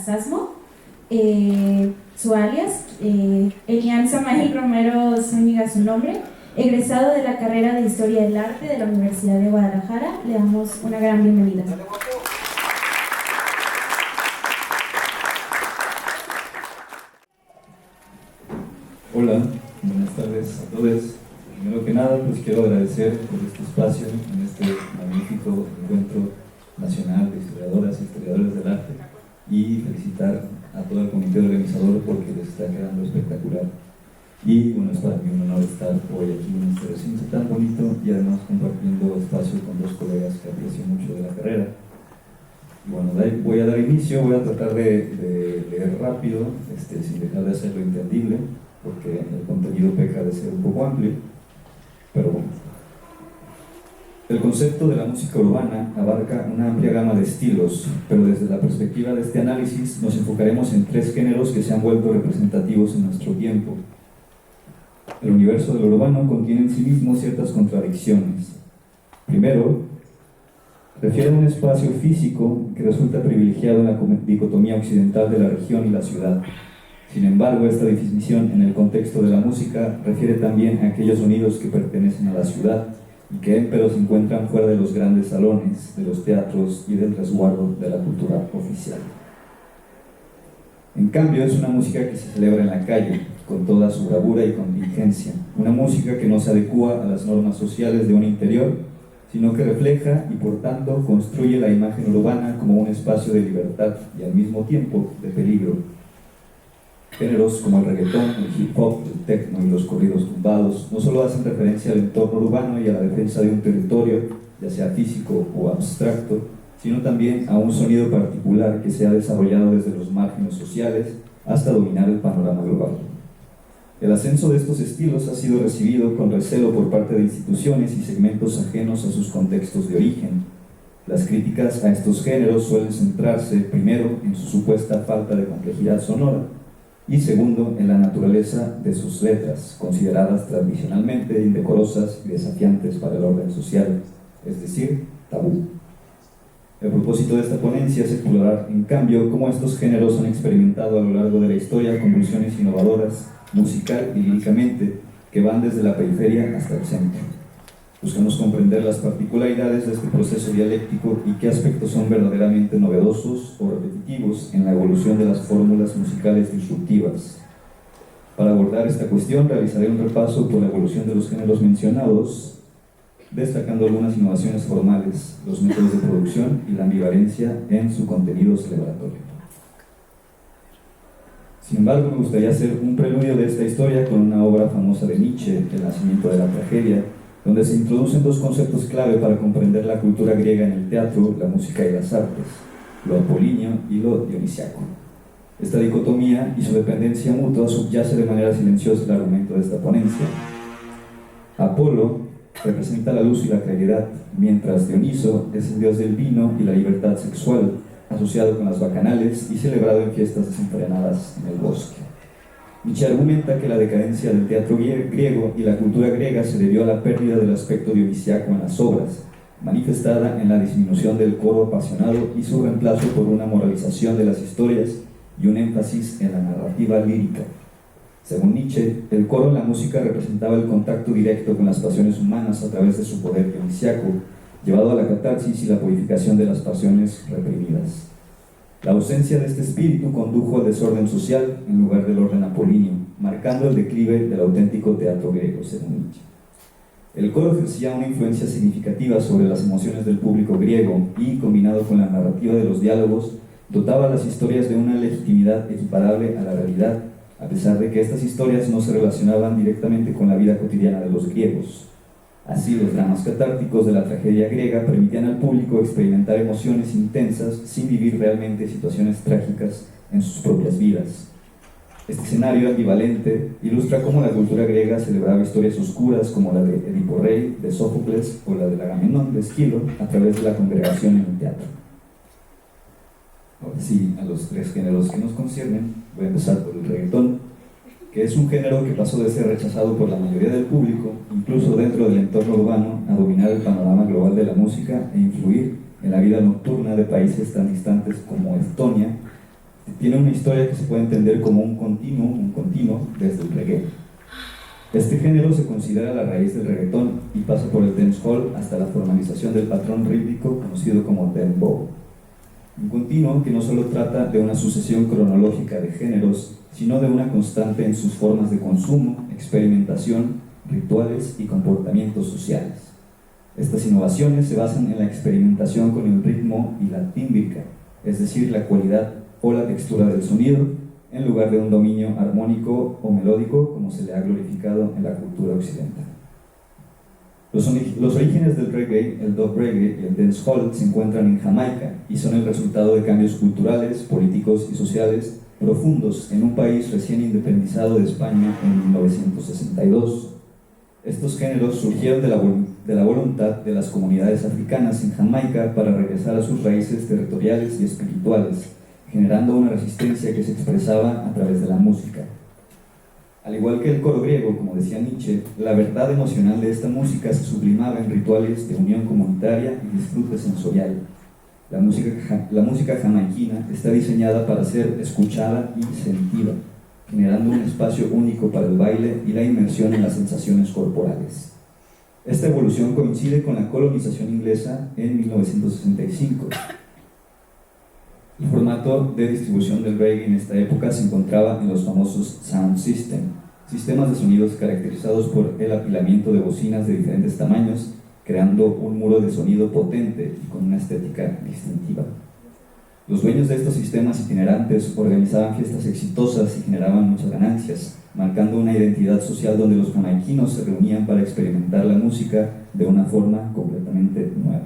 Sasmo, su alias, Elian Samael Romero Zúñiga, su nombre, egresado de la carrera de Historia del Arte de la Universidad de Guadalajara. Le damos una gran bienvenida. Hola, buenas tardes a todos. Primero que nada, pues quiero agradecer por este espacio en este magnífico encuentro nacional de historiadoras y historiadores del arte y felicitar a todo el comité organizador porque les está quedando espectacular. Y bueno, es para mí un honor estar hoy aquí en este recinto tan bonito y además compartiendo espacio con dos colegas que aprecio mucho de la carrera. Y bueno, voy a dar inicio, voy a tratar de leer rápido, sin dejar de hacerlo entendible, porque el contenido peca de ser un poco amplio, pero bueno. El concepto de la música urbana abarca una amplia gama de estilos, pero desde la perspectiva de este análisis nos enfocaremos en tres géneros que se han vuelto representativos en nuestro tiempo. El universo de lo urbano contiene en sí mismo ciertas contradicciones. Primero, refiere a un espacio físico que resulta privilegiado en la dicotomía occidental de la región y la ciudad. Sin embargo, esta definición en el contexto de la música refiere también a aquellos sonidos que pertenecen a la ciudad y que empero se encuentran fuera de los grandes salones, de los teatros y del resguardo de la cultura oficial. En cambio, es una música que se celebra en la calle, con toda su bravura y contingencia, una música que no se adecúa a las normas sociales de un interior, sino que refleja y por tanto construye la imagen urbana como un espacio de libertad y al mismo tiempo de peligro. Géneros como el reggaetón, el hip hop, el techno y los corridos tumbados no solo hacen referencia al entorno urbano y a la defensa de un territorio, ya sea físico o abstracto, sino también a un sonido particular que se ha desarrollado desde los márgenes sociales hasta dominar el panorama global. El ascenso de estos estilos ha sido recibido con recelo por parte de instituciones y segmentos ajenos a sus contextos de origen. Las críticas a estos géneros suelen centrarse, primero, en su supuesta falta de complejidad sonora, y segundo, en la naturaleza de sus letras, consideradas tradicionalmente indecorosas y desafiantes para el orden social, es decir, tabú. El propósito de esta ponencia es explorar, en cambio, cómo estos géneros han experimentado a lo largo de la historia convulsiones innovadoras, musical y líricamente, que van desde la periferia hasta el centro. Buscamos comprender las particularidades de este proceso dialéctico y qué aspectos son verdaderamente novedosos o repetitivos en la evolución de las fórmulas musicales disruptivas. Para abordar esta cuestión, realizaré un repaso por la evolución de los géneros mencionados, destacando algunas innovaciones formales, los métodos de producción y la ambivalencia en su contenido celebratorio. Sin embargo, me gustaría hacer un preludio de esta historia con una obra famosa de Nietzsche, El nacimiento de la tragedia, donde se introducen dos conceptos clave para comprender la cultura griega en el teatro, la música y las artes, lo apolíneo y lo dionisiaco. Esta dicotomía y su dependencia mutua subyace de manera silenciosa el argumento de esta ponencia. Apolo representa la luz y la claridad, mientras Dioniso es el dios del vino y la libertad sexual, asociado con las bacanales y celebrado en fiestas desenfrenadas en el bosque. Nietzsche argumenta que la decadencia del teatro griego y la cultura griega se debió a la pérdida del aspecto dionisiaco en las obras, manifestada en la disminución del coro apasionado y su reemplazo por una moralización de las historias y un énfasis en la narrativa lírica. Según Nietzsche, el coro en la música representaba el contacto directo con las pasiones humanas a través de su poder dionisiaco, llevado a la catarsis y la purificación de las pasiones reprimidas. La ausencia de este espíritu condujo al desorden social en lugar del orden apolíneo, marcando el declive del auténtico teatro griego, según Nietzsche. El coro ejercía una influencia significativa sobre las emociones del público griego y, combinado con la narrativa de los diálogos, dotaba las historias de una legitimidad equiparable a la realidad, a pesar de que estas historias no se relacionaban directamente con la vida cotidiana de los griegos. Así, los dramas catárticos de la tragedia griega permitían al público experimentar emociones intensas sin vivir realmente situaciones trágicas en sus propias vidas. Este escenario ambivalente ilustra cómo la cultura griega celebraba historias oscuras como la de Edipo Rey, de Sófocles, o la del Agamenón de Esquilo, a través de la congregación en el teatro. Ahora sí, a los tres géneros que nos conciernen, voy a empezar por el reggaetón, que es un género que pasó de ser rechazado por la mayoría del público, incluso dentro del entorno urbano, a dominar el panorama global de la música e influir en la vida nocturna de países tan distantes como Estonia, Tiene una historia que se puede entender como un continuo desde el reggae. Este género se considera la raíz del reggaetón y pasa por el dancehall hasta la formalización del patrón rítmico conocido como dembow. Un continuo que no solo trata de una sucesión cronológica de géneros, sino de una constante en sus formas de consumo, experimentación, rituales y comportamientos sociales. Estas innovaciones se basan en la experimentación con el ritmo y la tímbrica, es decir, la cualidad o la textura del sonido, en lugar de un dominio armónico o melódico como se le ha glorificado en la cultura occidental. Los orígenes del reggae, el dub reggae y el dancehall se encuentran en Jamaica y son el resultado de cambios culturales, políticos y sociales profundos en un país recién independizado de España en 1962. Estos géneros surgieron de la voluntad de las comunidades africanas en Jamaica para regresar a sus raíces territoriales y espirituales, generando una resistencia que se expresaba a través de la música. Al igual que el coro griego, como decía Nietzsche, la verdad emocional de esta música se sublimaba en rituales de unión comunitaria y disfrute sensorial. La música jamaiquina está diseñada para ser escuchada y sentida, generando un espacio único para el baile y la inmersión en las sensaciones corporales. Esta evolución coincide con la colonización inglesa en 1965. El formato de distribución del reggae en esta época se encontraba en los famosos sound system, sistemas de sonidos caracterizados por el apilamiento de bocinas de diferentes tamaños, creando un muro de sonido potente y con una estética distintiva. Los dueños de estos sistemas itinerantes organizaban fiestas exitosas y generaban muchas ganancias, marcando una identidad social donde los jamaiquinos se reunían para experimentar la música de una forma completamente nueva.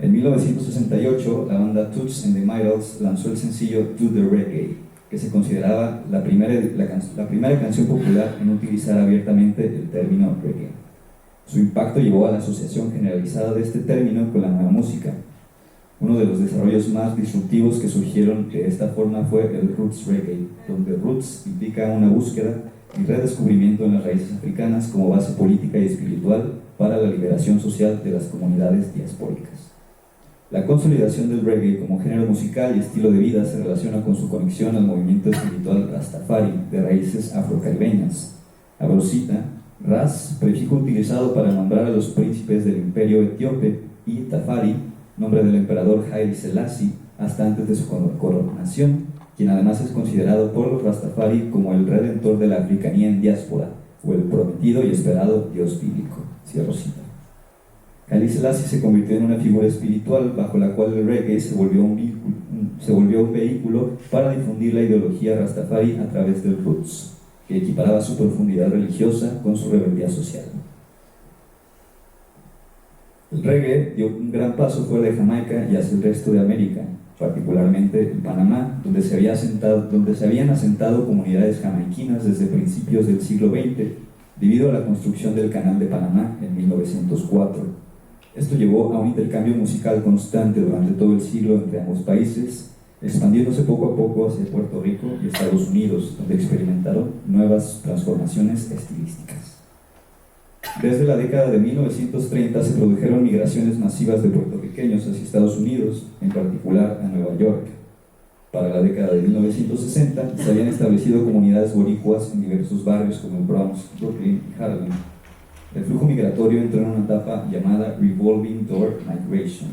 En 1968, la banda Toots and the Maytals lanzó el sencillo Do the Reggae, que se consideraba la primera canción popular en utilizar abiertamente el término reggae. Su impacto llevó a la asociación generalizada de este término con la nueva música. Uno de los desarrollos más disruptivos que surgieron de esta forma fue el roots reggae, donde roots implica una búsqueda y redescubrimiento en las raíces africanas como base política y espiritual para la liberación social de las comunidades diaspóricas. La consolidación del reggae como género musical y estilo de vida se relaciona con su conexión al movimiento espiritual Rastafari, de raíces afrocaribeñas. Abrosita, Ras, prefijo utilizado para nombrar a los príncipes del imperio etíope, y Tafari, nombre del emperador Haile Selassie, hasta antes de su coronación, quien además es considerado por los Rastafari como el redentor de la africanía en diáspora, o el prometido y esperado dios bíblico. Cierro cita. Haile Selassie se convirtió en una figura espiritual bajo la cual el reggae se volvió un vehículo para difundir la ideología Rastafari a través del roots, que equiparaba su profundidad religiosa con su rebeldía social. El reggae dio un gran paso fuera de Jamaica y hacia el resto de América, particularmente en Panamá, donde se habían asentado comunidades jamaiquinas desde principios del siglo XX, debido a la construcción del Canal de Panamá en 1904. Esto llevó a un intercambio musical constante durante todo el siglo entre ambos países, expandiéndose poco a poco hacia Puerto Rico y Estados Unidos, donde experimentaron nuevas transformaciones estilísticas. Desde la década de 1930 se produjeron migraciones masivas de puertorriqueños hacia Estados Unidos, en particular a Nueva York. Para la década de 1960 se habían establecido comunidades boricuas en diversos barrios como el Bronx, Brooklyn y Harlem. El flujo migratorio entró en una etapa llamada Revolving Door Migration,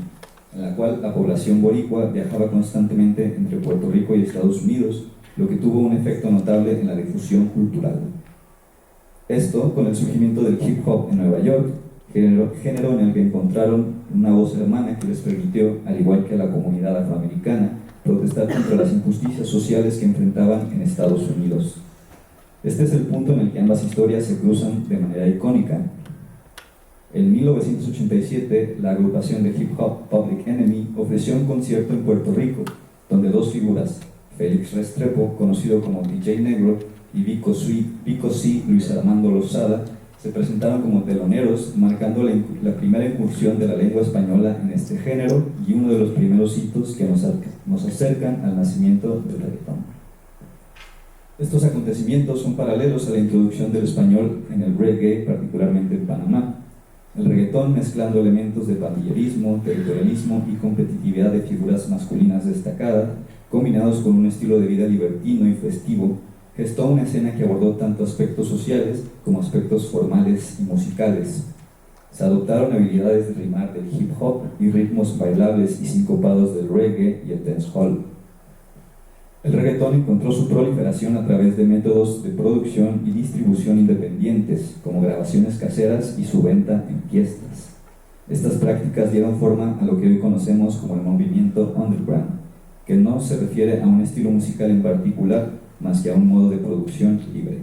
en la cual la población boricua viajaba constantemente entre Puerto Rico y Estados Unidos, lo que tuvo un efecto notable en la difusión cultural. Esto con el surgimiento del hip hop en Nueva York, género en el que encontraron una voz hermana que les permitió, al igual que a la comunidad afroamericana, protestar contra las injusticias sociales que enfrentaban en Estados Unidos. Este es el punto en el que ambas historias se cruzan de manera icónica. En 1987, la agrupación de hip hop Public Enemy ofreció un concierto en Puerto Rico, donde dos figuras, Félix Restrepo, conocido como DJ Negro, y Vico C. Luis Armando Lozada, se presentaron como teloneros, marcando la primera incursión de la lengua española en este género y uno de los primeros hitos que nos acercan al nacimiento del reggaetón. Estos acontecimientos son paralelos a la introducción del español en el reggae, particularmente en Panamá. El reggaetón, mezclando elementos de pandillerismo, territorialismo y competitividad de figuras masculinas destacadas, combinados con un estilo de vida libertino y festivo, gestó una escena que abordó tanto aspectos sociales como aspectos formales y musicales. Se adoptaron habilidades de rimar del hip hop y ritmos bailables y sincopados del reggae y el dancehall. El reggaetón encontró su proliferación a través de métodos de producción y distribución independientes, como grabaciones caseras y su venta en fiestas. Estas prácticas dieron forma a lo que hoy conocemos como el movimiento underground, que no se refiere a un estilo musical en particular, más que a un modo de producción libre.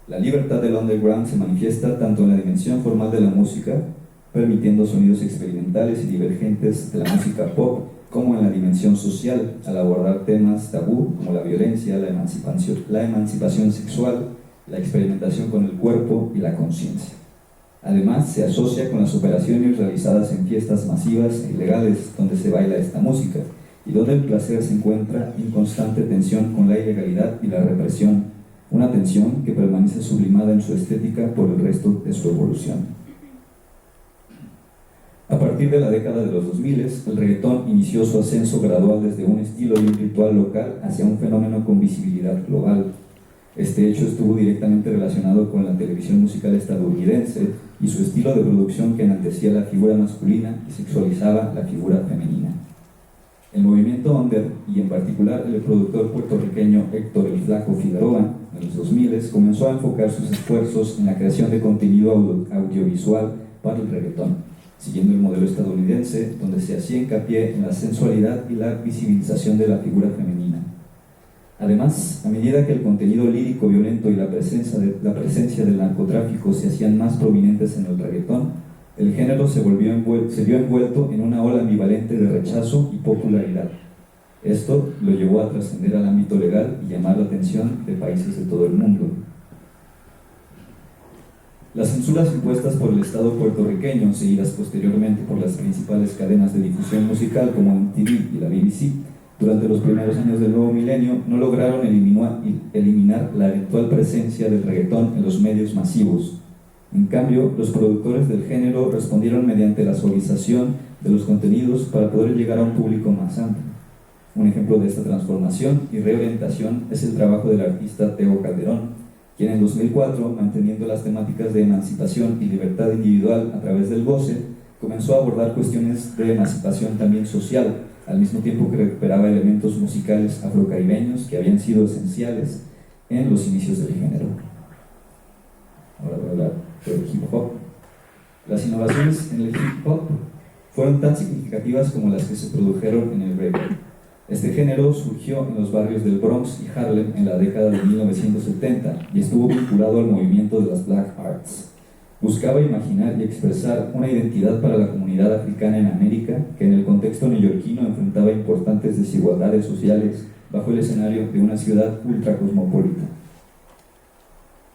La libertad del underground se manifiesta tanto en la dimensión formal de la música, permitiendo sonidos experimentales y divergentes de la música pop, como en la dimensión social, al abordar temas tabú como la violencia, la emancipación sexual, la experimentación con el cuerpo y la conciencia. Además, se asocia con las operaciones realizadas en fiestas masivas e ilegales donde se baila esta música, y donde el placer se encuentra en constante tensión con la ilegalidad y la represión, una tensión que permanece sublimada en su estética por el resto de su evolución. A partir de la década de los 2000, el reggaetón inició su ascenso gradual desde un estilo y un ritual local hacia un fenómeno con visibilidad global. Este hecho estuvo directamente relacionado con la televisión musical estadounidense y su estilo de producción que enaltecía la figura masculina y sexualizaba la figura femenina. El movimiento under, y en particular el productor puertorriqueño Héctor el Flaco Figueroa, en los 2000 comenzó a enfocar sus esfuerzos en la creación de contenido audiovisual para el reggaetón, siguiendo el modelo estadounidense, donde se hacía hincapié en la sensualidad y la visibilización de la figura femenina. Además, a medida que el contenido lírico violento y la presencia del narcotráfico se hacían más prominentes en el reggaetón, el género se vio envuelto en una ola ambivalente de rechazo y popularidad. Esto lo llevó a trascender al ámbito legal y llamar la atención de países de todo el mundo. Las censuras impuestas por el Estado puertorriqueño, seguidas posteriormente por las principales cadenas de difusión musical como MTV y la BBC, durante los primeros años del nuevo milenio, no lograron eliminar la eventual presencia del reggaetón en los medios masivos. En cambio, los productores del género respondieron mediante la suavización de los contenidos para poder llegar a un público más amplio. Un ejemplo de esta transformación y reorientación es el trabajo del artista Tego Calderón, quien en 2004, manteniendo las temáticas de emancipación y libertad individual a través del goce, comenzó a abordar cuestiones de emancipación también social, al mismo tiempo que recuperaba elementos musicales afrocaribeños que habían sido esenciales en los inicios del género. Ahora voy a hablar del hip hop. Las innovaciones en el hip hop fueron tan significativas como las que se produjeron en el reggae. Este género surgió en los barrios del Bronx y Harlem en la década de 1970 y estuvo vinculado al movimiento de las Black Arts. Buscaba imaginar y expresar una identidad para la comunidad africana en América que en el contexto neoyorquino enfrentaba importantes desigualdades sociales bajo el escenario de una ciudad ultracosmopolita.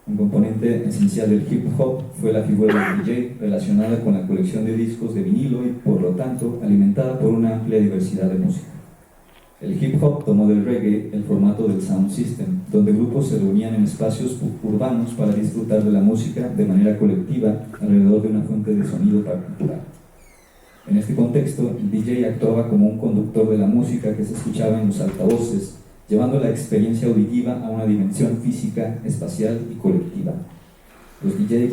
Un componente esencial del hip hop fue la figura del DJ, relacionada con la colección de discos de vinilo y, por lo tanto, alimentada por una amplia diversidad de música. El hip hop tomó del reggae el formato del sound system, donde grupos se reunían en espacios urbanos para disfrutar de la música de manera colectiva alrededor de una fuente de sonido particular. En este contexto, el DJ actuaba como un conductor de la música que se escuchaba en los altavoces, llevando la experiencia auditiva a una dimensión física, espacial y colectiva. Los DJ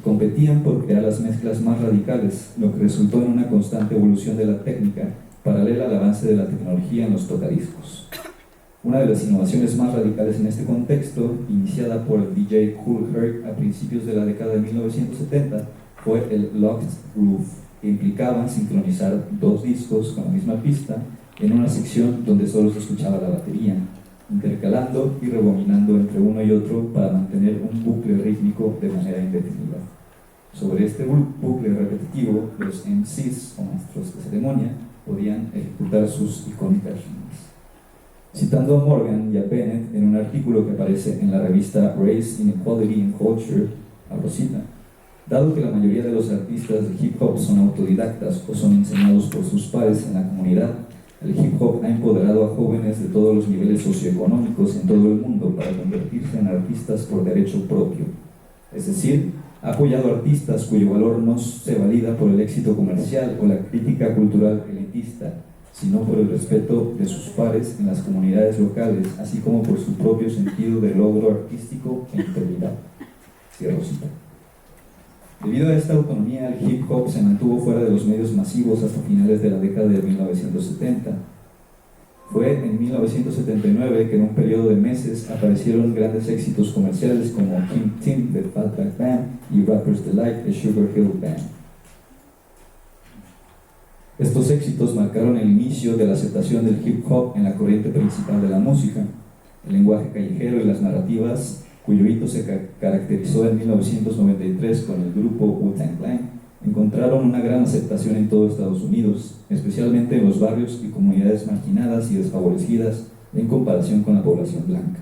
competían por crear las mezclas más radicales, lo que resultó en una constante evolución de la técnica, paralela al avance de la tecnología en los tocadiscos. Una de las innovaciones más radicales en este contexto, iniciada por el DJ Kool Herc a principios de la década de 1970, fue el Locked Groove, que implicaba sincronizar dos discos con la misma pista en una sección donde solo se escuchaba la batería, intercalando y rebobinando entre uno y otro para mantener un bucle rítmico de manera indefinida. Sobre este bucle repetitivo, los MCs o maestros de ceremonia podían ejecutar sus icónicas rimas. Citando a Morgan y a Bennett en un artículo que aparece en la revista Race, Inequality and Culture, a Rosita, dado que la mayoría de los artistas de hip hop son autodidactas o son enseñados por sus pares en la comunidad, el hip hop ha empoderado a jóvenes de todos los niveles socioeconómicos en todo el mundo para convertirse en artistas por derecho propio, es decir, Ha apoyado artistas cuyo valor no se valida por el éxito comercial o la crítica cultural elitista, sino por el respeto de sus pares en las comunidades locales, así como por su propio sentido de logro artístico e integridad. Cierro cita. Debido a esta autonomía, el hip hop se mantuvo fuera de los medios masivos hasta finales de la década de 1970. Fue en 1979 que en un periodo de meses aparecieron grandes éxitos comerciales como King Tim de Fatback Band y Rapper's Delight de Sugar Hill Band. Estos éxitos marcaron el inicio de la aceptación del hip hop en la corriente principal de la música. El lenguaje callejero y las narrativas, cuyo hito se caracterizó en 1993 con el grupo Wu-Tang Clan, encontraron una gran aceptación en todo Estados Unidos, especialmente en los barrios y comunidades marginadas y desfavorecidas en comparación con la población blanca.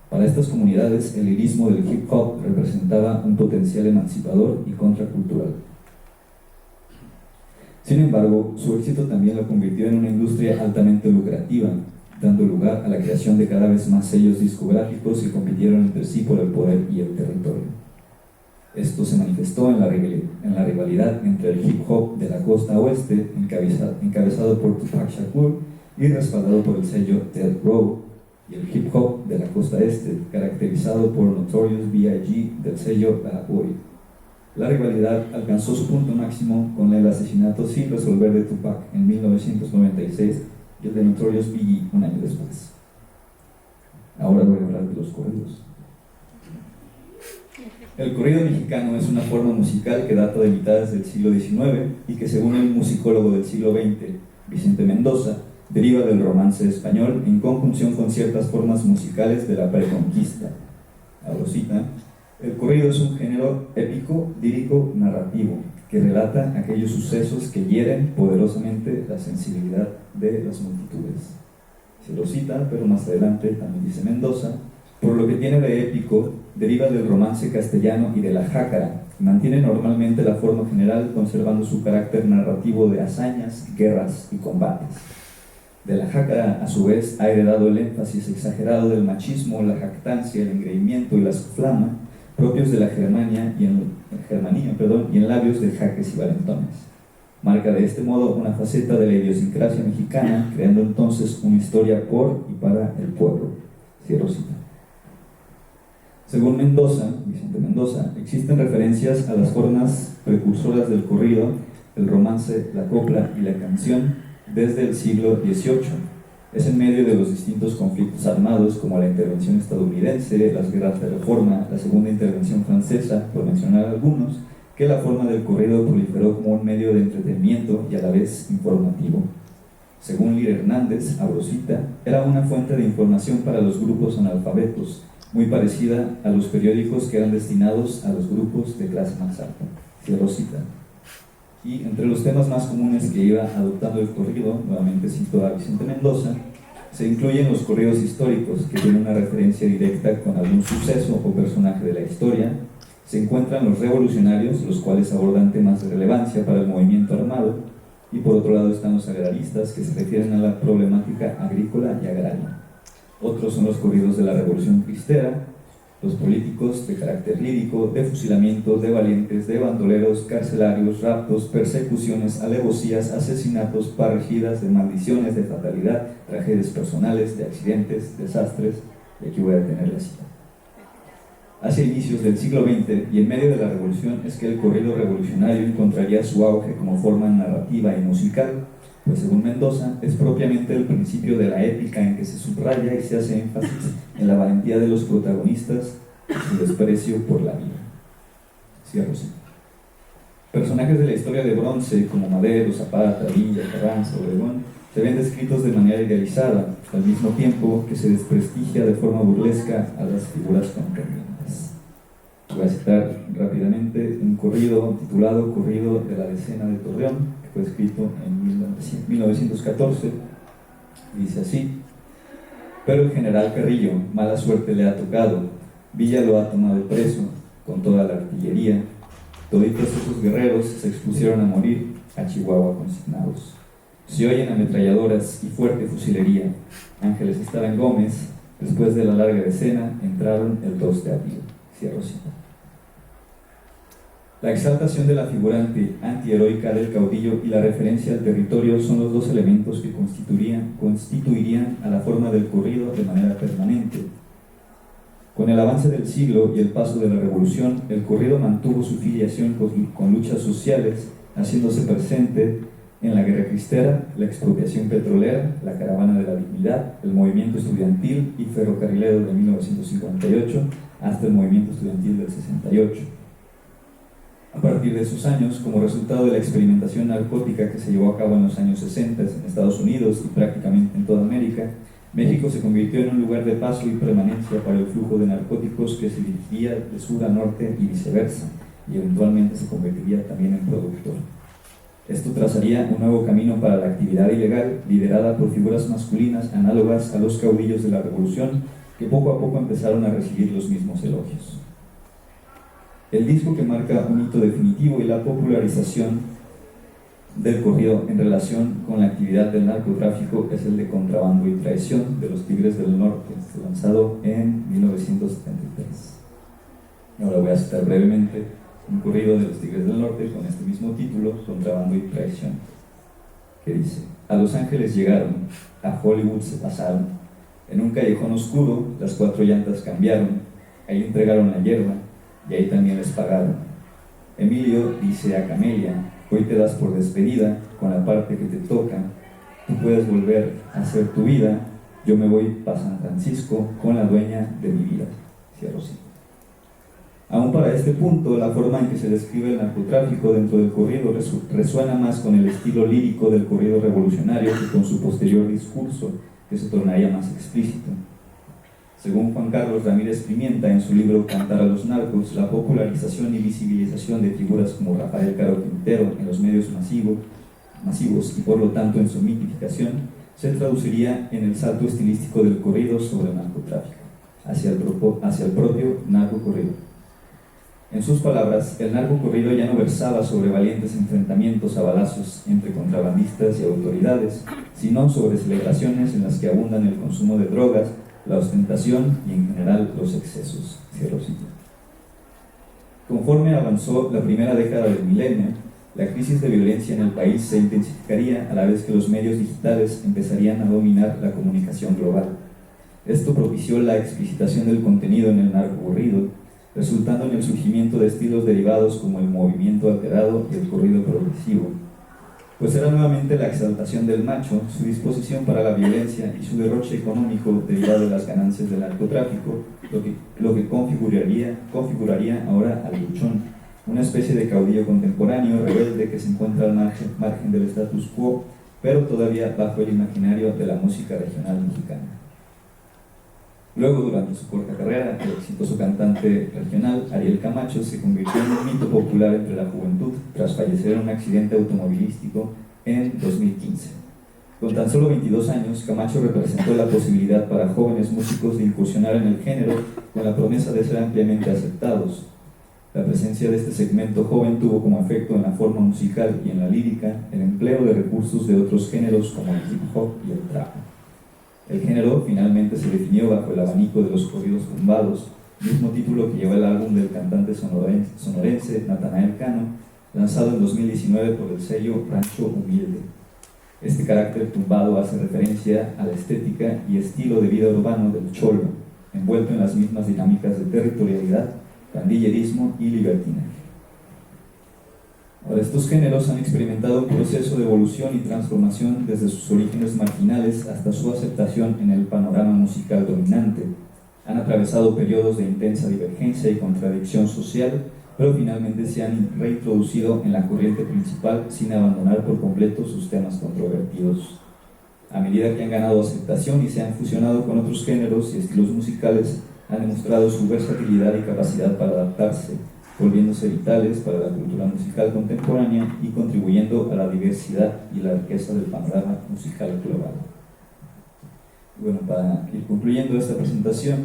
Para estas comunidades, el lirismo del hip hop representaba un potencial emancipador y contracultural. Sin embargo, su éxito también lo convirtió en una industria altamente lucrativa, dando lugar a la creación de cada vez más sellos discográficos que compitieron entre sí por el poder y el territorio. Esto se manifestó en la rivalidad entre el hip hop de la costa oeste, encabezado por Tupac Shakur y respaldado por el sello Death Row, y el hip hop de la costa este, caracterizado por Notorious B.I.G. del sello Bad Boy. La rivalidad alcanzó su punto máximo con el asesinato sin resolver de Tupac en 1996 y el de Notorious B.I.G. un año después. Ahora voy a hablar de los corridos. El corrido mexicano es una forma musical que data de mitades del siglo XIX y que, según el musicólogo del siglo XX, Vicente Mendoza, deriva del romance español en conjunción con ciertas formas musicales de la preconquista. Abro cita: el corrido es un género épico, lírico, narrativo, que relata aquellos sucesos que hieren poderosamente la sensibilidad de las multitudes. Se lo cita, pero más adelante también dice Mendoza: por lo que tiene de épico, deriva del romance castellano y de la jácara, y mantiene normalmente la forma general, conservando su carácter narrativo de hazañas, guerras y combates. De la jácara, a su vez, ha heredado el énfasis exagerado del machismo, la jactancia, el engreimiento y la soflama, propios de la Germanía y en labios de jaques y valentones. Marca de este modo una faceta de la idiosincrasia mexicana, creando entonces una historia por y para el pueblo. Cierro cita. Según Vicente Mendoza, existen referencias a las formas precursoras del corrido, el romance, la copla y la canción desde el siglo XVIII. Es en medio de los distintos conflictos armados, como la intervención estadounidense, las guerras de reforma, la segunda intervención francesa, por mencionar algunos, que la forma del corrido proliferó como un medio de entretenimiento y a la vez informativo. Según Lira Hernández, abro cita, era una fuente de información para los grupos analfabetos, muy parecida a los periódicos que eran destinados a los grupos de clase más alta. Cierro cita. Y entre los temas más comunes que iba adoptando el corrido, nuevamente cito a Vicente Mendoza, se incluyen los corridos históricos, que tienen una referencia directa con algún suceso o personaje de la historia. Se encuentran los revolucionarios, los cuales abordan temas de relevancia para el movimiento armado. Y por otro lado están los agraristas, que se refieren a la problemática agrícola y agraria. Otros son los corridos de la Revolución Cristera, los políticos de carácter lírico, de fusilamientos, de valientes, de bandoleros, carcelarios, raptos, persecuciones, alevosías, asesinatos, parrigidas, de maldiciones, de fatalidad, tragedias personales, de accidentes, desastres, y aquí voy a detener la cita. Hacia inicios del siglo XX y en medio de la Revolución es que el corrido revolucionario encontraría su auge como forma narrativa y musical, pues según Mendoza, es propiamente el principio de la épica en que se subraya y se hace énfasis en la valentía de los protagonistas y su desprecio por la vida. Cierro cita. Personajes de la historia de bronce, como Madero, Zapata, Villa, Carranza, Obregón, se ven descritos de manera idealizada, al mismo tiempo que se desprestigia de forma burlesca a las figuras contendientes. Voy a citar rápidamente un corrido titulado Corrido de la Decena de Torreón, fue escrito en 1914, y dice así: pero el general Carrillo, mala suerte le ha tocado, Villa lo ha tomado preso, con toda la artillería, toditos esos guerreros se expusieron a morir, a Chihuahua consignados. Se oyen ametralladoras y fuerte fusilería, Ángeles estaba en Gómez, después de la larga decena, entraron el 2 de abril. Cierro cita. La exaltación de la figura antiheroica del caudillo y la referencia al territorio son los dos elementos que constituirían a la forma del corrido de manera permanente. Con el avance del siglo y el paso de la revolución, el corrido mantuvo su filiación con luchas sociales, haciéndose presente en la guerra cristera, la expropiación petrolera, la caravana de la dignidad, el movimiento estudiantil y ferrocarrilero de 1958 hasta el movimiento estudiantil del 68. A partir de esos años, como resultado de la experimentación narcótica que se llevó a cabo en los años 60 en Estados Unidos y prácticamente en toda América, México se convirtió en un lugar de paso y permanencia para el flujo de narcóticos que se dirigía de sur a norte y viceversa, y eventualmente se convertiría también en productor. Esto trazaría un nuevo camino para la actividad ilegal, liderada por figuras masculinas análogas a los caudillos de la revolución, que poco a poco empezaron a recibir los mismos elogios. El disco que marca un hito definitivo y la popularización del corrido en relación con la actividad del narcotráfico es el de Contrabando y Traición de los Tigres del Norte, lanzado en 1973. Ahora voy a citar brevemente un corrido de los Tigres del Norte con este mismo título, Contrabando y Traición, que dice: a Los Ángeles llegaron, a Hollywood se pasaron, en un callejón oscuro las 4 llantas cambiaron, ahí entregaron la hierba y ahí también les pagaron. Emilio dice a Camelia: hoy te das por despedida con la parte que te toca, tú puedes volver a hacer tu vida, yo me voy para San Francisco con la dueña de mi vida. Cierro cita. Aún para este punto, la forma en que se describe el narcotráfico dentro del corrido resuena más con el estilo lírico del corrido revolucionario que con su posterior discurso, que se tornaría más explícito. Según Juan Carlos Ramírez Pimienta, en su libro Cantar a los narcos, la popularización y visibilización de figuras como Rafael Caro Quintero en los medios masivos y por lo tanto en su mitificación, se traduciría en el salto estilístico del corrido sobre el narcotráfico, hacia el propio narcocorrido. En sus palabras, el narcocorrido ya no versaba sobre valientes enfrentamientos a balazos entre contrabandistas y autoridades, sino sobre celebraciones en las que abundan el consumo de drogas, la ostentación y en general los excesos. Cierro cita. Conforme avanzó la primera década del milenio, la crisis de violencia en el país se intensificaría a la vez que los medios digitales empezarían a dominar la comunicación global. Esto propició la explicitación del contenido en el narcocorrido, resultando en el surgimiento de estilos derivados como el movimiento alterado y el corrido progresivo, pues era nuevamente la exaltación del macho, su disposición para la violencia y su derroche económico derivado de las ganancias del narcotráfico, lo que configuraría ahora al luchón, una especie de caudillo contemporáneo rebelde que se encuentra al margen del status quo, pero todavía bajo el imaginario de la música regional mexicana. Luego, durante su corta carrera, el exitoso cantante regional Ariel Camacho se convirtió en un mito popular entre la juventud tras fallecer en un accidente automovilístico en 2015. Con tan solo 22 años, Camacho representó la posibilidad para jóvenes músicos de incursionar en el género con la promesa de ser ampliamente aceptados. La presencia de este segmento joven tuvo como efecto en la forma musical y en la lírica el empleo de recursos de otros géneros como el hip hop y el trap. El género finalmente se definió bajo el abanico de los corridos tumbados, mismo título que lleva el álbum del cantante sonorense Natanael Cano, lanzado en 2019 por el sello Rancho Humilde. Este carácter tumbado hace referencia a la estética y estilo de vida urbano del cholo, envuelto en las mismas dinámicas de territorialidad, pandillerismo y libertinaje. Ahora, estos géneros han experimentado un proceso de evolución y transformación desde sus orígenes marginales hasta su aceptación en el panorama musical dominante. Han atravesado periodos de intensa divergencia y contradicción social, pero finalmente se han reintroducido en la corriente principal sin abandonar por completo sus temas controvertidos. A medida que han ganado aceptación y se han fusionado con otros géneros y estilos musicales, han demostrado su versatilidad y capacidad para adaptarse, volviéndose vitales para la cultura musical contemporánea y contribuyendo a la diversidad y la riqueza del panorama musical global. Bueno, para ir concluyendo esta presentación,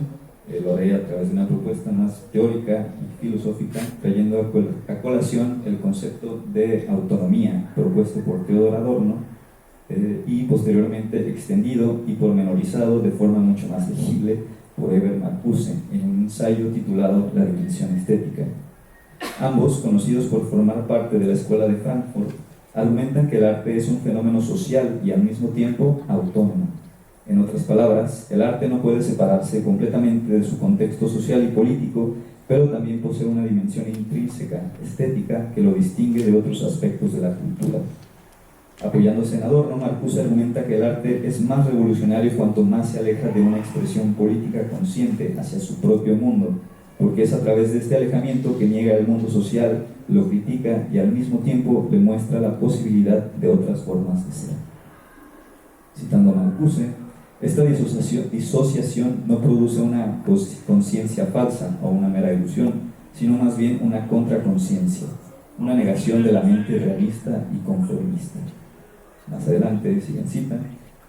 lo haré a través de una propuesta más teórica y filosófica, trayendo a colación el concepto de autonomía propuesto por Theodor Adorno y posteriormente extendido y pormenorizado de forma mucho más legible por Eber Marcuse en un ensayo titulado La dimensión estética. Ambos, conocidos por formar parte de la Escuela de Frankfurt, argumentan que el arte es un fenómeno social y al mismo tiempo autónomo. En otras palabras, el arte no puede separarse completamente de su contexto social y político, pero también posee una dimensión intrínseca, estética, que lo distingue de otros aspectos de la cultura. Apoyándose en Adorno, Marcuse argumenta que el arte es más revolucionario cuanto más se aleja de una expresión política consciente hacia su propio mundo, porque es a través de este alejamiento que niega el mundo social, lo critica y al mismo tiempo le muestra la posibilidad de otras formas de ser. Citando a Marcuse, esta disociación no produce una conciencia falsa o una mera ilusión, sino más bien una contraconciencia, una negación de la mente realista y conformista. Más adelante, siguen cita,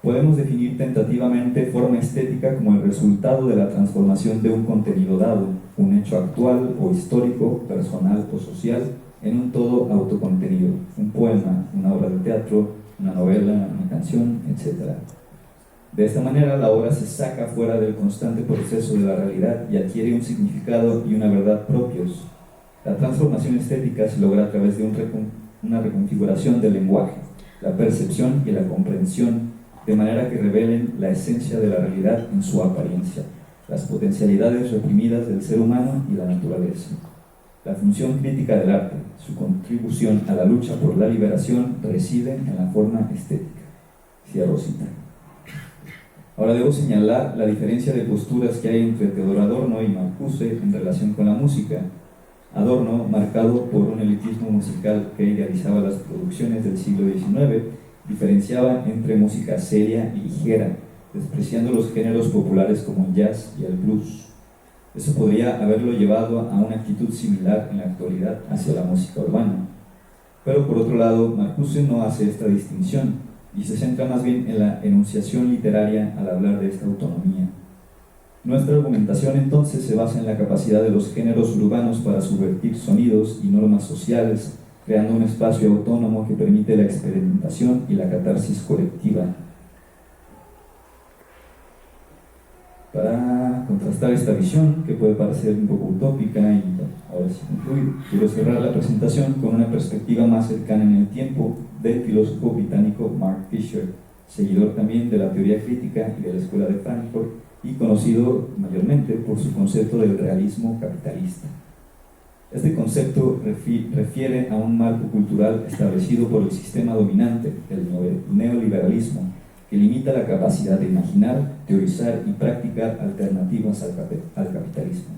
podemos definir tentativamente forma estética como el resultado de la transformación de un contenido dado, un hecho actual o histórico, personal o social, en un todo autocontenido, un poema, una obra de teatro, una novela, una canción, etc. De esta manera, la obra se saca fuera del constante proceso de la realidad y adquiere un significado y una verdad propios. La transformación estética se logra a través de una reconfiguración del lenguaje, la percepción y la comprensión, de manera que revelen la esencia de la realidad en su apariencia, las potencialidades reprimidas del ser humano y la naturaleza. La función crítica del arte, su contribución a la lucha por la liberación, reside en la forma estética. Cierro cita. Ahora debo señalar la diferencia de posturas que hay entre Theodor Adorno y Marcuse en relación con la música. Adorno, marcado por un elitismo musical que idealizaba las producciones del siglo XIX, diferenciaba entre música seria y ligera, despreciando los géneros populares como el jazz y el blues. Eso podría haberlo llevado a una actitud similar en la actualidad hacia la música urbana. Pero por otro lado, Marcuse no hace esta distinción y se centra más bien en la enunciación literaria al hablar de esta autonomía. Nuestra argumentación entonces se basa en la capacidad de los géneros urbanos para subvertir sonidos y normas sociales, creando un espacio autónomo que permite la experimentación y la catarsis colectiva. Para contrastar esta visión, que puede parecer un poco utópica y ahora sí concluir, quiero cerrar la presentación con una perspectiva más cercana en el tiempo del filósofo británico Mark Fisher, seguidor también de la teoría crítica y de la Escuela de Frankfurt, y conocido mayormente por su concepto del realismo capitalista. Este concepto refiere a un marco cultural establecido por el sistema dominante, el neoliberalismo, que limita la capacidad de imaginar, teorizar y practicar alternativas al capitalismo.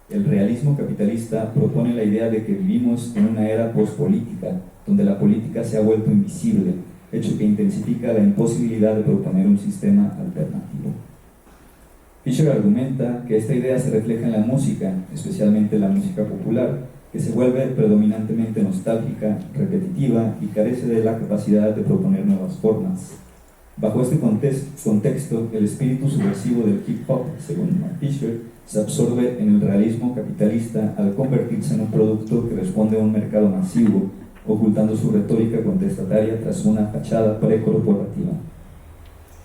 El realismo capitalista propone la idea de que vivimos en una era pospolítica, donde la política se ha vuelto invisible, hecho que intensifica la imposibilidad de proponer un sistema alternativo. Fisher argumenta que esta idea se refleja en la música, especialmente la música popular, que se vuelve predominantemente nostálgica, repetitiva y carece de la capacidad de proponer nuevas formas. Bajo este contexto, el espíritu subversivo del hip hop, según Mark Fisher, se absorbe en el realismo capitalista al convertirse en un producto que responde a un mercado masivo, ocultando su retórica contestataria tras una fachada precorporativa.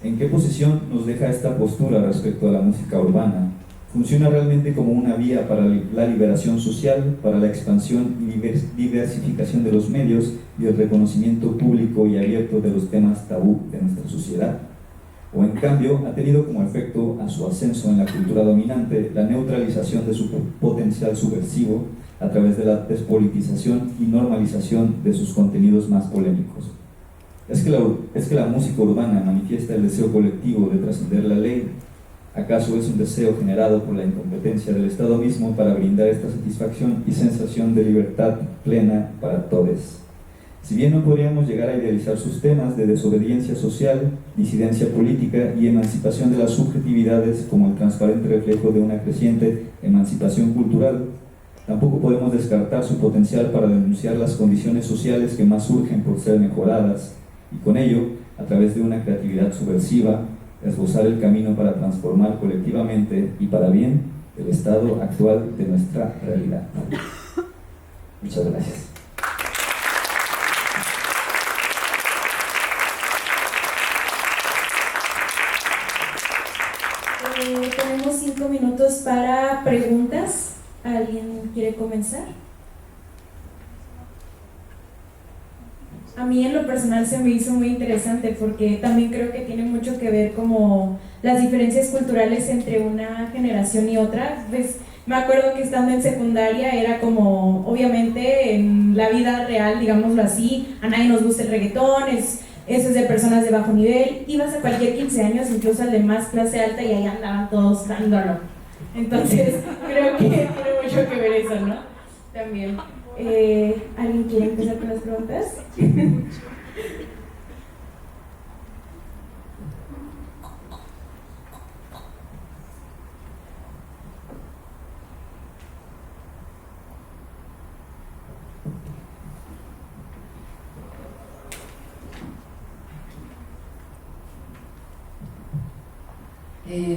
¿En qué posición nos deja esta postura respecto a la música urbana? ¿Funciona realmente como una vía para la liberación social, para la expansión y diversificación de los medios y el reconocimiento público y abierto de los temas tabú de nuestra sociedad? ¿O en cambio ha tenido como efecto a su ascenso en la cultura dominante la neutralización de su potencial subversivo a través de la despolitización y normalización de sus contenidos más polémicos? ¿Es que la música urbana manifiesta el deseo colectivo de trascender la ley? ¿Acaso es un deseo generado por la incompetencia del Estado mismo para brindar esta satisfacción y sensación de libertad plena para todos? Si bien no podríamos llegar a idealizar sus temas de desobediencia social, disidencia política y emancipación de las subjetividades como el transparente reflejo de una creciente emancipación cultural, tampoco podemos descartar su potencial para denunciar las condiciones sociales que más urgen por ser mejoradas, y con ello, a través de una creatividad subversiva, esbozar el camino para transformar colectivamente y para bien el estado actual de nuestra realidad. Muchas gracias. Tenemos 5 minutos para preguntas. ¿Alguien quiere comenzar? mí en lo personal se me hizo muy interesante porque también creo que tiene mucho que ver como las diferencias culturales entre una generación y otra. Pues me acuerdo que estando en secundaria era como, obviamente en la vida real, digámoslo así, a nadie nos gusta el reggaetón, eso es de personas de bajo nivel. Ibas a cualquier 15 años, incluso al de más clase alta, y ahí andaban todos dándolo. Entonces creo que tiene mucho que ver eso, ¿no? También. ¿Alguien quiere empezar con las preguntas?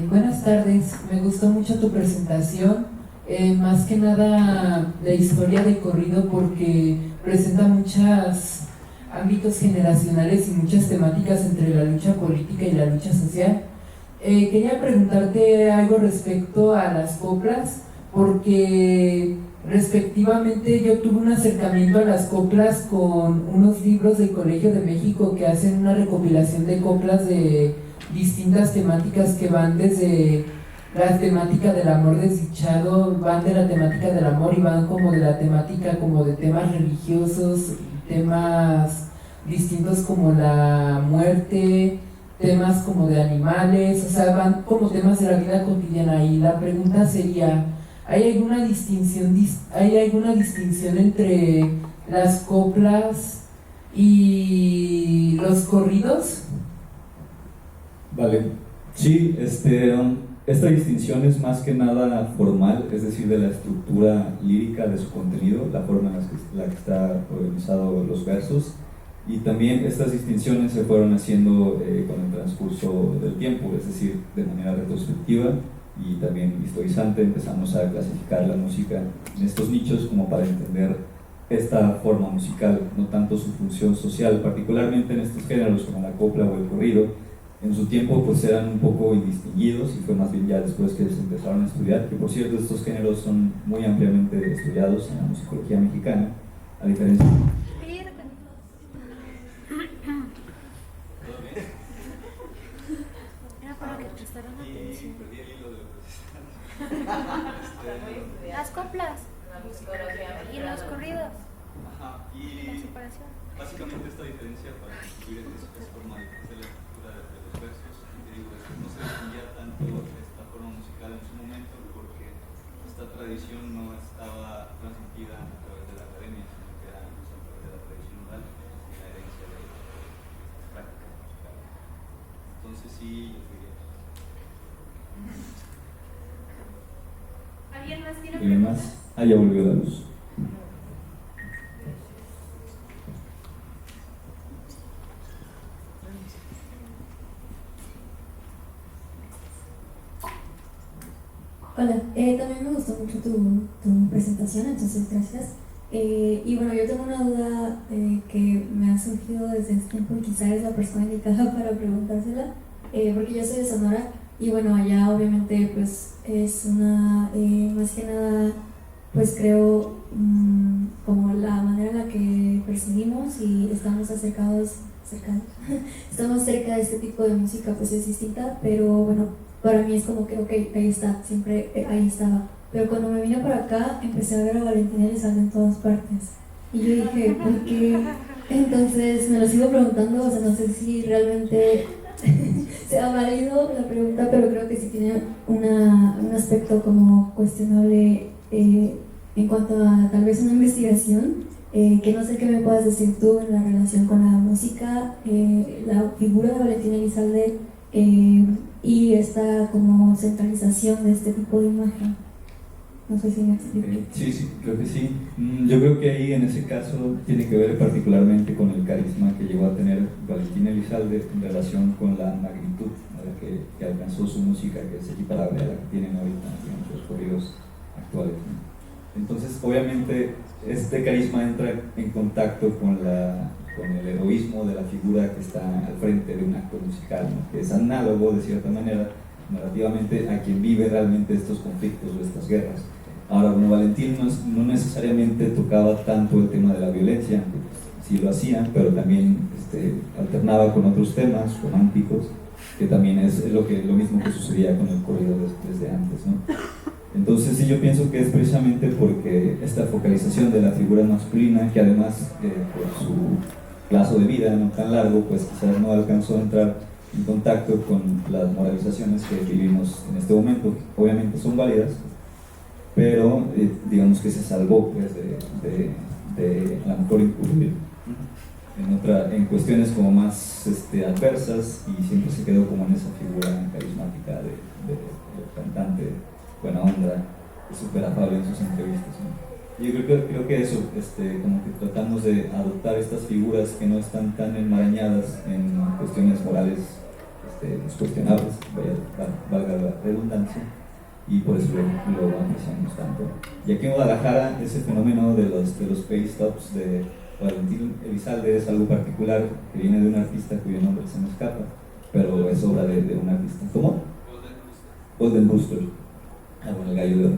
Buenas tardes, me gustó mucho tu presentación, más que nada la historia de corrido porque presenta muchos ámbitos generacionales y muchas temáticas entre la lucha política y la lucha social. Quería preguntarte algo respecto a las coplas, porque respectivamente yo tuve un acercamiento a las coplas con unos libros del Colegio de México que hacen una recopilación de coplas de distintas temáticas que van desde la temática del amor desdichado, van de la temática del amor y van como de la temática como de temas religiosos, temas distintos como la muerte, temas como de animales, o sea, van como temas de la vida cotidiana. Y la pregunta sería, ¿hay alguna distinción entre las coplas y los corridos? Vale, sí, esta distinción es más que nada formal, es decir, de la estructura lírica de su contenido, la forma en la que está organizado los versos, y también estas distinciones se fueron haciendo con el transcurso del tiempo, es decir, de manera retrospectiva y también historizante. Empezamos a clasificar la música en estos nichos como para entender esta forma musical, no tanto su función social, particularmente en estos géneros como la copla o el corrido. En su tiempo pues eran un poco indistinguidos y fue más bien ya después que se empezaron a estudiar, que por cierto estos géneros son muy ampliamente estudiados en la musicología mexicana, a diferencia... Era para que prestaran atención. Las coplas y los corridos. Ajá, y la separación. Básicamente esta diferencia para incluir es formal, es de la estructura de los versos. Y digo, no se distinguía tanto esta forma musical en su momento porque esta tradición no estaba transmitida a través de la academia, sino que era a través de la tradición oral y la herencia de práctica musical. Entonces sí, yo diría. ¿Alguien más tiene ¿Alguien más? Ah, ya volvió la luz. Hola, también me gustó mucho tu presentación, entonces gracias. Y bueno, yo tengo una duda que me ha surgido desde este tiempo y quizás es la persona indicada para preguntársela, porque yo soy de Sonora y bueno, allá obviamente pues es una, más que nada, pues creo como la manera en la que percibimos y estamos estamos cerca de este tipo de música pues es distinta, pero bueno, para mí es como que, ok, ahí está, siempre ahí estaba. Pero cuando me vine para acá, empecé a ver a Valentina Elizalde en todas partes. Y yo dije, ¿por qué? Entonces me lo sigo preguntando, o sea, no sé si realmente sea válido la pregunta, pero creo que sí tiene un aspecto como cuestionable en cuanto a tal vez una investigación, que no sé qué me puedas decir tú en la relación con la música, la figura de Valentina Elizalde, y esta como centralización de este tipo de imagen. No sé si me explico. Sí, creo que sí. Yo creo que ahí en ese caso tiene que ver particularmente con el carisma que llegó a tener Valentina Elizalde en relación con la magnitud a la que alcanzó su música, que es equiparable a la que tienen ahorita, digamos, los corridos actuales, ¿no? Entonces, obviamente, este carisma entra en contacto con el heroísmo de la figura que está al frente de un acto musical, ¿no? Que es análogo, de cierta manera, narrativamente, a quien vive realmente estos conflictos o estas guerras. Ahora, bueno, Valentín no necesariamente tocaba tanto el tema de la violencia, aunque sí lo hacía, pero también alternaba con otros temas románticos, que también es lo mismo que sucedía con el corrido desde antes, ¿no? Entonces sí, yo pienso que es precisamente porque esta focalización de la figura masculina, que además por su plazo de vida no tan largo, pues quizás no alcanzó a entrar en contacto con las moralizaciones que vivimos en este momento. Obviamente son válidas, pero digamos que se salvó pues, de a lo mejor incurrir en cuestiones como más adversas, y siempre se quedó como en esa figura carismática de cantante buena onda, súper afable en sus entrevistas, ¿no? Yo creo que eso, como que tratamos de adoptar estas figuras que no están tan enmarañadas en cuestiones morales cuestionables, valga la redundancia, y por eso lo apreciamos tanto. Y aquí en Guadalajara, ese fenómeno de los pay stops de Valentín Elizalde es algo particular, que viene de un artista cuyo nombre se me escapa, pero es obra de un artista. ¿Cómo? Golden Booster. Ah, bueno, el gallo de oro.